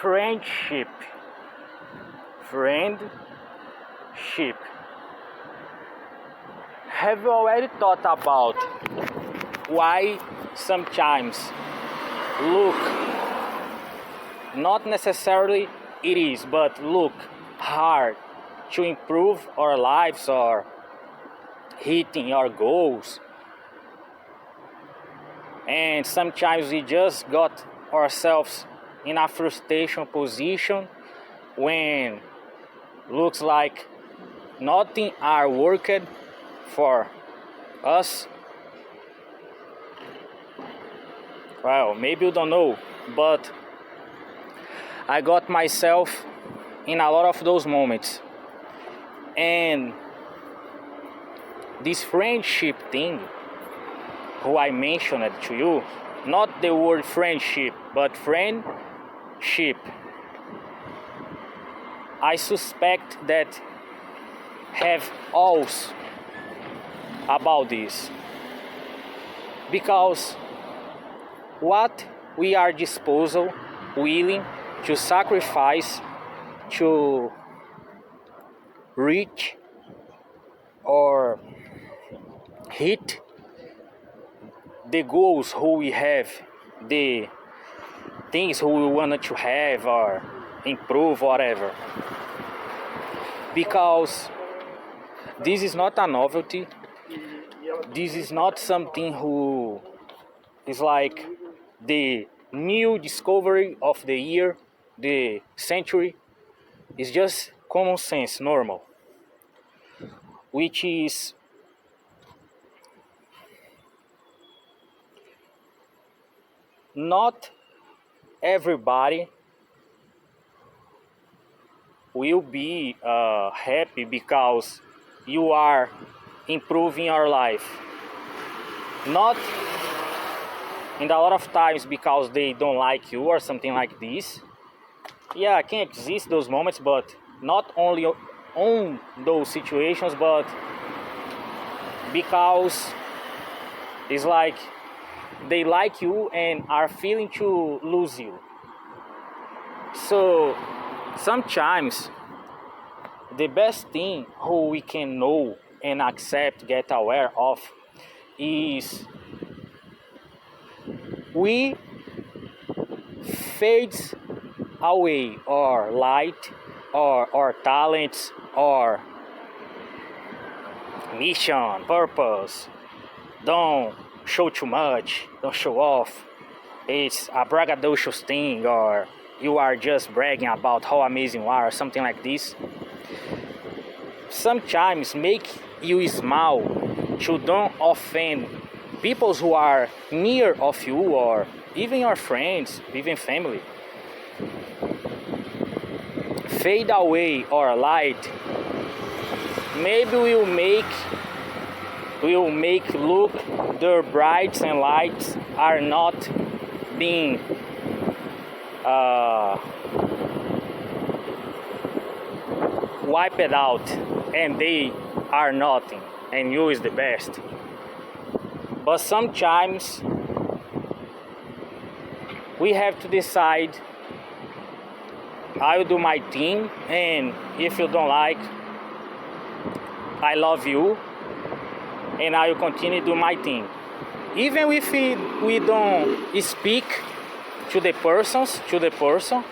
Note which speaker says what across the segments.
Speaker 1: Friendship. Friendship. Have you already thought about why sometimes look, not necessarily it is, but look hard to improve our lives or hitting our goals? And sometimes we just got ourselves in a frustration position when looks like nothing are working for us. Well, maybe you don't know, but I got myself in a lot of those moments. And this friendship thing, who I mentioned to you, not the word friendship, but friendship. I suspect that have alls about this, because what we are disposal, willing to sacrifice to reach or hit the goals who we have, the things who we wanted to have or improve, whatever. Because this is not a novelty. This is not something who is like the new discovery of the year, the century. It's just common sense, normal, which is not everybody will be happy because you are improving your life. Not in a lot of times because they don't like you or something like this. Yeah, can exist those moments, but not only on those situations, but because it's like they like you and are feeling to lose you. So sometimes the best thing who we can know and accept, get aware of, is we fades away our light or our talents or mission, purpose. Don't show too much, don't show off. It's a braggadocious thing, or you are just bragging about how amazing you are, or something like this. Sometimes make you smile to don't offend people who are near of you, or even your friends, even family. Fade away or light. Maybe we'll make look the brights and lights are not being wiped out, and they are nothing, and you is the best. But sometimes we have to decide, I will do my thing, and if you don't like, I love you, and I will continue to do my thing. Even if we don't speak to the person,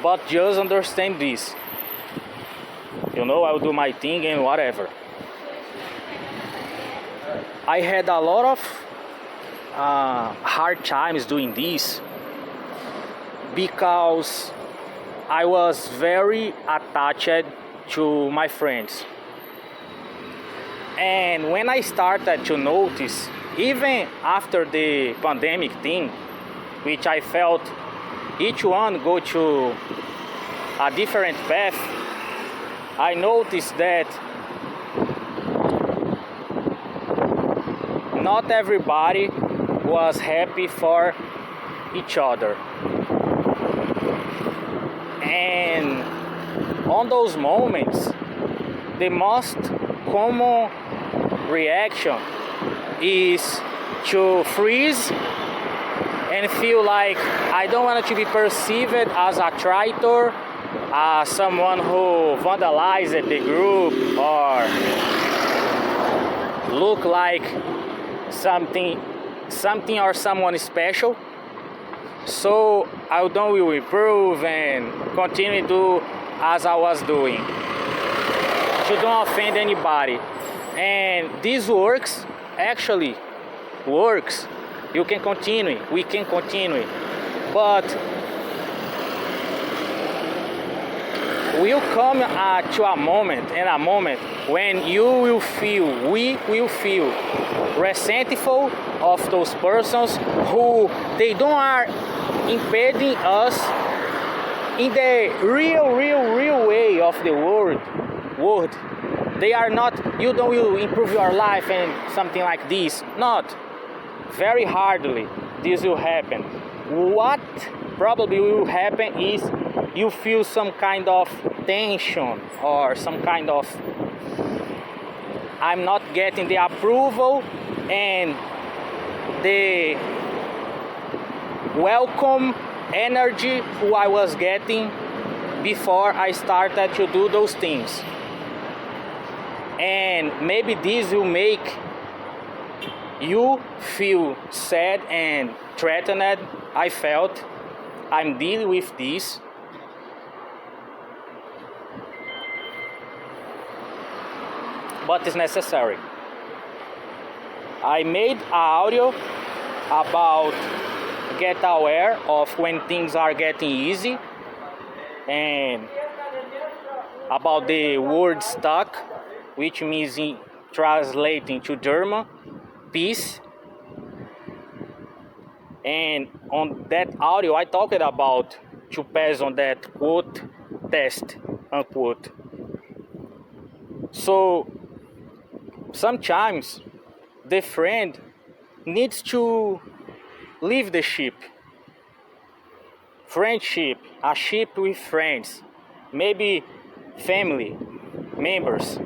Speaker 1: but just understand this. I will do my thing and whatever. I had a lot of hard times doing this because I was very attached to my friends. And when I started to notice, even after the pandemic thing, which I felt each one go to a different path, I noticed that not everybody was happy for each other. And on those moments, the most common reaction is to freeze and feel like I don't want to be perceived as a traitor, someone who vandalized the group or look like something or someone special. So I don't will improve and continue to do as I was doing, to don't offend anybody. And this actually works. You can continue, we can continue, but will come to a moment when we will feel resentful of those persons who they don't are impeding us in the real way of the world. They are not, you don't will improve your life and something like this. Not. Very hardly this will happen. What probably will happen is you feel some kind of tension or some kind of I'm not getting the approval and the welcome energy who I was getting before I started to do those things. And maybe this will make you feel sad and threatened. I felt I'm dealing with this. But it's necessary. I made an audio about get aware of when things are getting easy and about the word stuck, which means translating to German, peace. And on that audio I talked about to pass on that quote test, unquote. So sometimes the friend needs to leave the ship. Friendship, a ship with friends, maybe family members.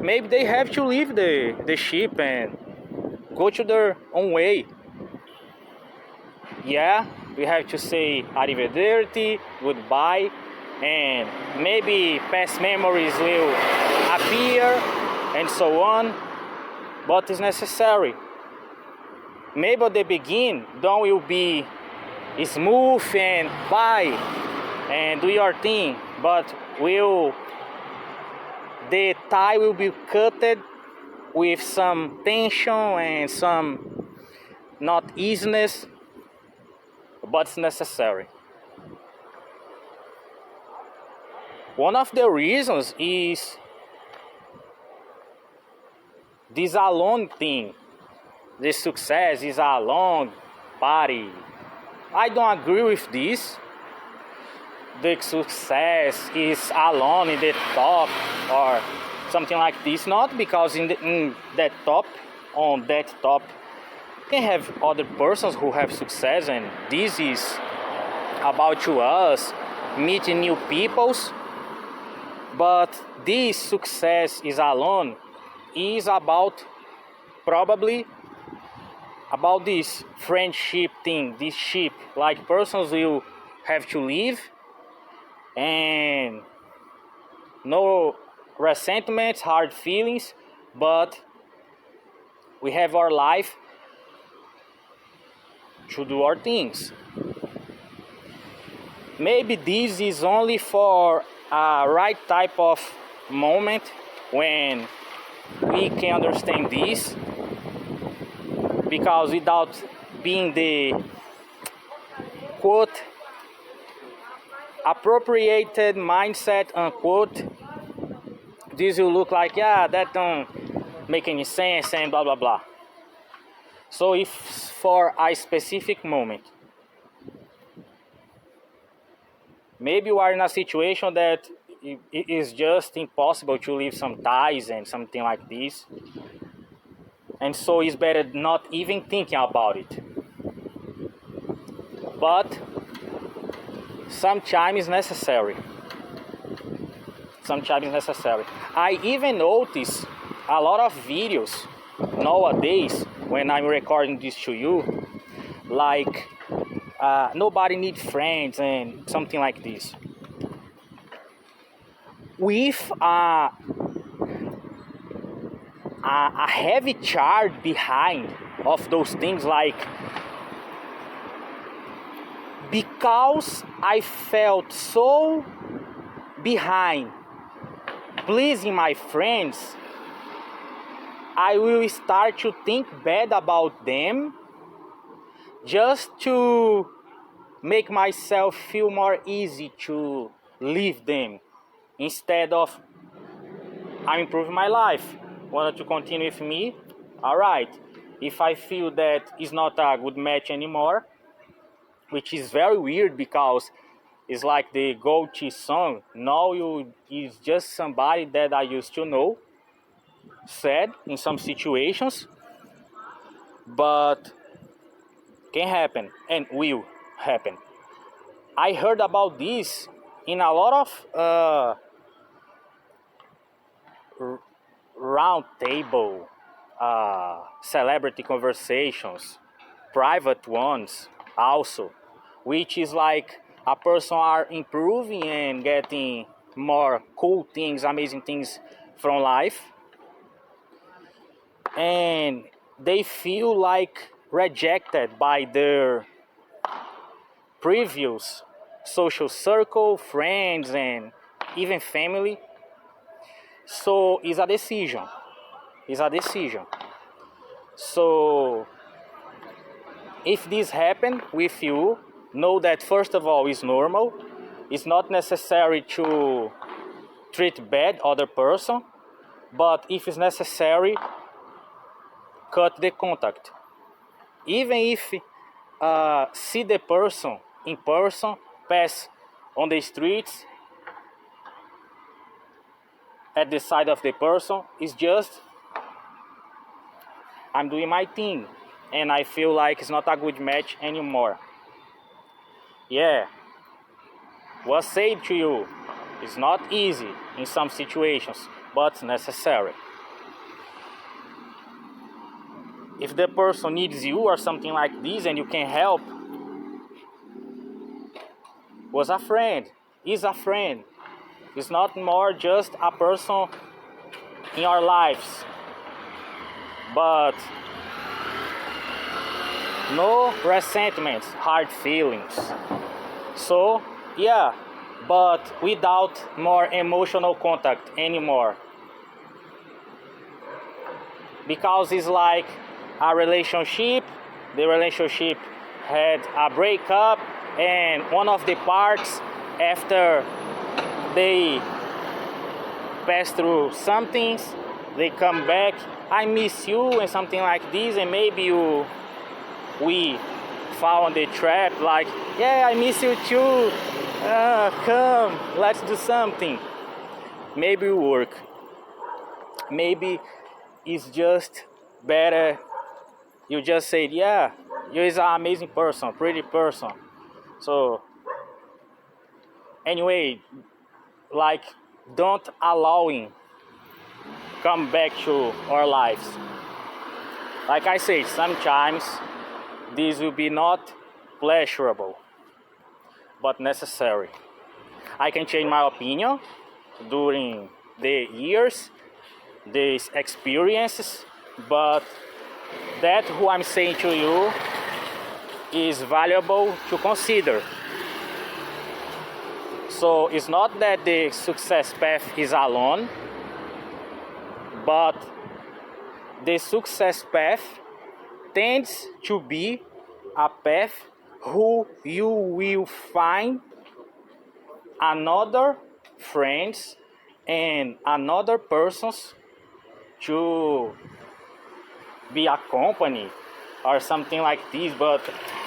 Speaker 1: Maybe they have to leave the ship and go to their own way. Yeah, we have to say arrivederci, goodbye, and maybe past memories will appear and so on, but it's necessary. Maybe at the beginning, don't will be smooth and bye and do your thing, but the tie will be cutted with some tension and some not easiness, but it's necessary. One of the reasons is this alone thing. The success is a alone party. I don't agree with this. The success is alone in the top or something like this. Not because on that top, you can have other persons who have success, and this is about to us meeting new peoples. But this success is alone is about probably about this friendship thing, this ship, like persons will have to leave and no resentments, hard feelings, but we have our life to do our things. Maybe this is only for a right type of moment when we can understand this, because without being the quote appropriated mindset unquote, this will look like, yeah, that don't make any sense and blah blah blah. So if for a specific moment, maybe you are in a situation that it is just impossible to leave some ties and something like this, and so it's better not even thinking about it. But sometimes it's necessary. I even notice a lot of videos nowadays when I'm recording this to you, like nobody needs friends and something like this. With a heavy charge behind of those things, like because I felt so behind pleasing my friends, I will start to think bad about them just to make myself feel more easy to leave them, instead of I'm improving my life. Wanted to continue with me? Alright. If I feel that it's not a good match anymore, which is very weird because it's like the Goldie song, "Now you is just somebody that I used to know," said in some situations, but can happen and will happen. I heard about this in a lot of round table, celebrity conversations, private ones also, which is like a person are improving and getting more cool things, amazing things from life, and they feel like rejected by their previous social circle, friends, and even family. So it's a decision. It's a decision. So if this happen with you, know that first of all it's normal. It's not necessary to treat bad other person, but if it's necessary, cut the contact. Even if see the person in person, pass on the streets at the side of the person, it's just I'm doing my thing and I feel like it's not a good match anymore. Yeah, was said to you, it's not easy in some situations, but necessary. If the person needs you or something like this and you can help, was a friend, is a friend. It's not more just a person in our lives, but no resentments, hard feelings. So yeah, but without more emotional contact anymore, because it's like a relationship. The relationship had a breakup, and one of the parts, after they pass through some things, they come back, I miss you and something like this, and maybe we fall on the trap like, yeah, I miss you too, come, let's do something. Maybe it will work. Maybe it's just better you just say, yeah, you is an amazing person, pretty person. So anyway, like, don't allow him come back to our lives. Like I say, sometimes this will be not pleasurable, but necessary. I can change my opinion during the years, these experiences, but that who I'm saying to you is valuable to consider. So it's not that the success path is alone, but the success path tends to be a path who you will find another friends and another persons to be a company or something like this. But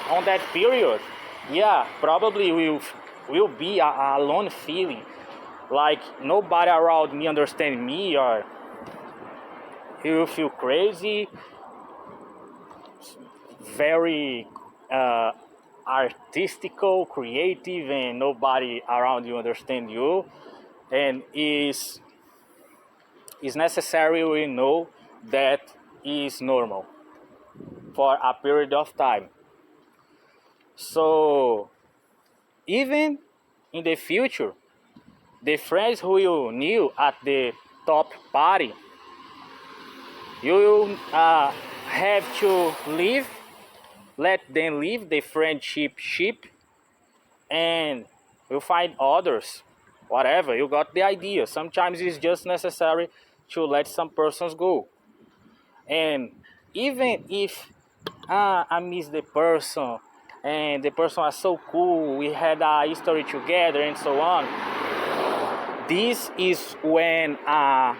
Speaker 1: on that period, yeah, probably will be a alone feeling, like nobody around me understand me, or you will feel crazy, very artistical, creative, and nobody around you understand you. And is necessary we know that is normal for a period of time. So even in the future, the friends who you knew at the top party, you will have to leave, let them leave the friendship ship, and you find others. Whatever, you got the idea. Sometimes it's just necessary to let some persons go. And even if I miss the person and the person was so cool, we had a history together and so on, this is when a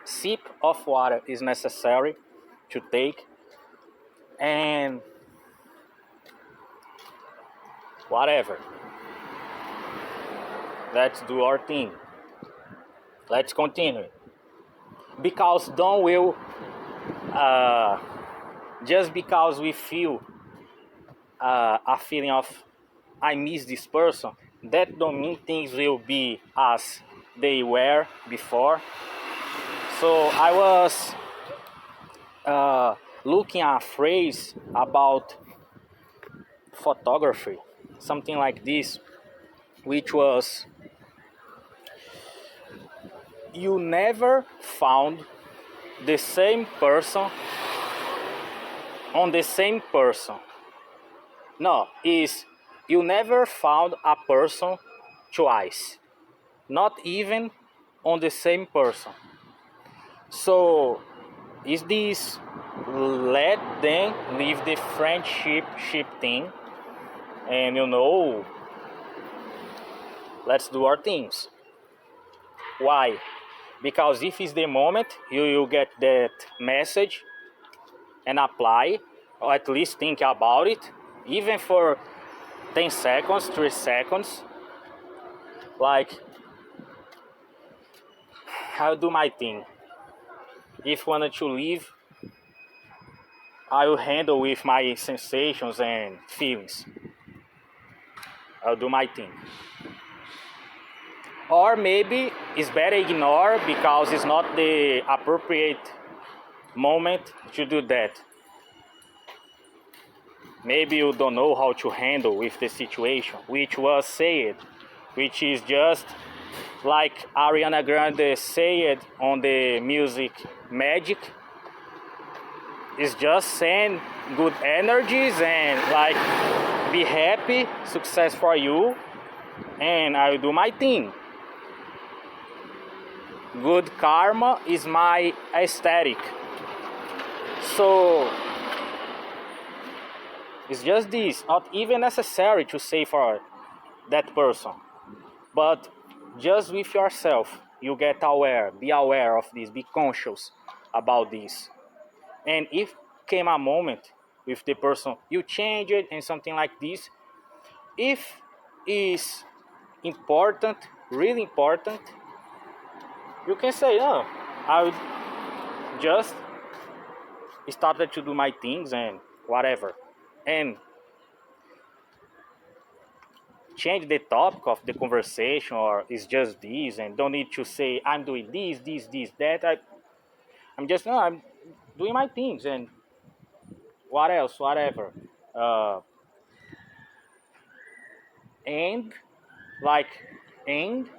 Speaker 1: sip of water is necessary to take, and whatever, let's do our thing, let's continue, because don't will just because we feel a feeling of I miss this person, that don't mean things will be as they were before. So I was looking at a phrase about photography, something like this, which was, you never found the same person on the same person. No, is you never found a person twice, not even on the same person. So is this let them leave the friendship thing, and let's do our things. Why? Because if it's the moment you get that message and apply, or at least think about it, even for 10 seconds, 3 seconds, like, I'll do my thing. If wanted to leave, I will handle with my sensations and feelings. I'll do my thing. Or maybe it's better ignore because it's not the appropriate moment to do that. Maybe you don't know how to handle with the situation, which was said, which is just like Ariana Grande said on the music Magic. It's just send good energies and like be happy, success for you, and I will do my thing. Good karma is my aesthetic. So it's just this, not even necessary to say for that person, but just with yourself, you get aware, be aware of this, be conscious about this. And if came a moment with the person, you change it and something like this, if is important, really important, you can say, oh, I would just started to do my things and whatever, and change the topic of the conversation, or it's just this, and don't need to say I'm doing this, that. I'm just, no, I'm doing my things, and what else, whatever. Uh, and like, and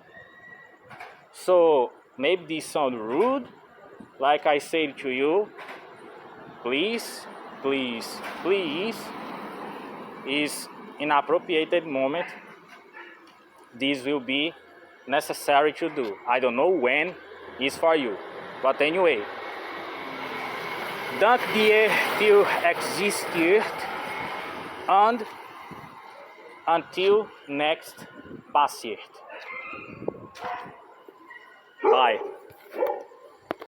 Speaker 1: so maybe this sound rude, like I said to you, please, please, please, is inappropriate moment. This will be necessary to do. I don't know when is for you, but anyway, dank dir für existiert, and until next passiert. Bye.